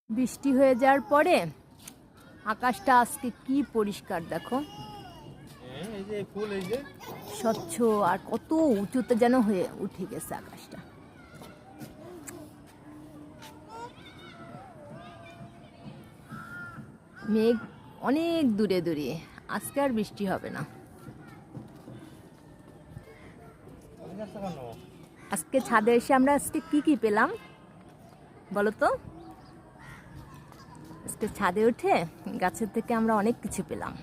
বৃষ্টি হয়ে যাওয়ার পরে আকাশটা আজকে কি পরিষ্কার দেখো, স্বচ্ছ আর কত উঁচুতে যেন হয়ে উঠে গেছে আকাশটা। মেঘ অনেক দূরে দূরে, আজকে আর বৃষ্টি হবে না। আজকে ছাদে এসে আমরা আজকে কি পেলাম বলো তো? আজকে ছাদে উঠে গাছের থেকে আমরা অনেক কিছু পেলাম।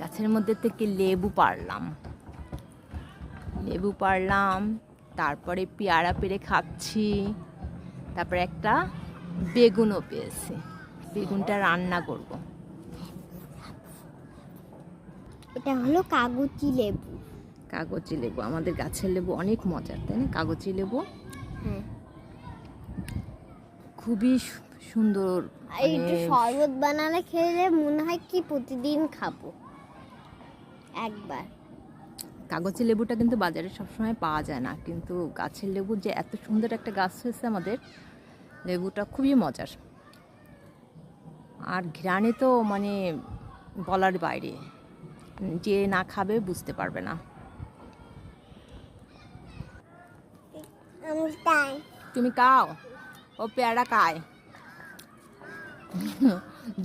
গাছের মধ্যে থেকে লেবু পাড়লাম, তারপরে পেয়ারা পেড়ে খাচ্ছি, তারপরে একটা বেগুনও পেয়েছি, বেগুনটা রান্না করব। এটা হলো কাগজি লেবু। কাগজি লেবু, আমাদের গাছের লেবু অনেক মজার, তাই না? কাগজি লেবু খুবই সুন্দর। একটু শরবত বানালে খেলে মনে হয় কি প্রতিদিন খাবো একবার। কাগজি লেবুটা কিন্তু বাজারে সবসময় পাওয়া যায় না, কিন্তু গাছের লেবু যে এত সুন্দর একটা গাছ হয়েছে আমাদের, লেবুটা খুবই মজার। আর ঘ্রাণে তো মানে বলার বাইরে, যে না খাবে বুঝতে পারবে না। তুমি খাও, ও পেয়ারা খায়,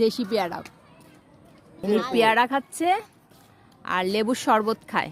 দেশি পেয়ারা। পেয়ারা খাচ্ছে আর লেবুর শরবত খায়।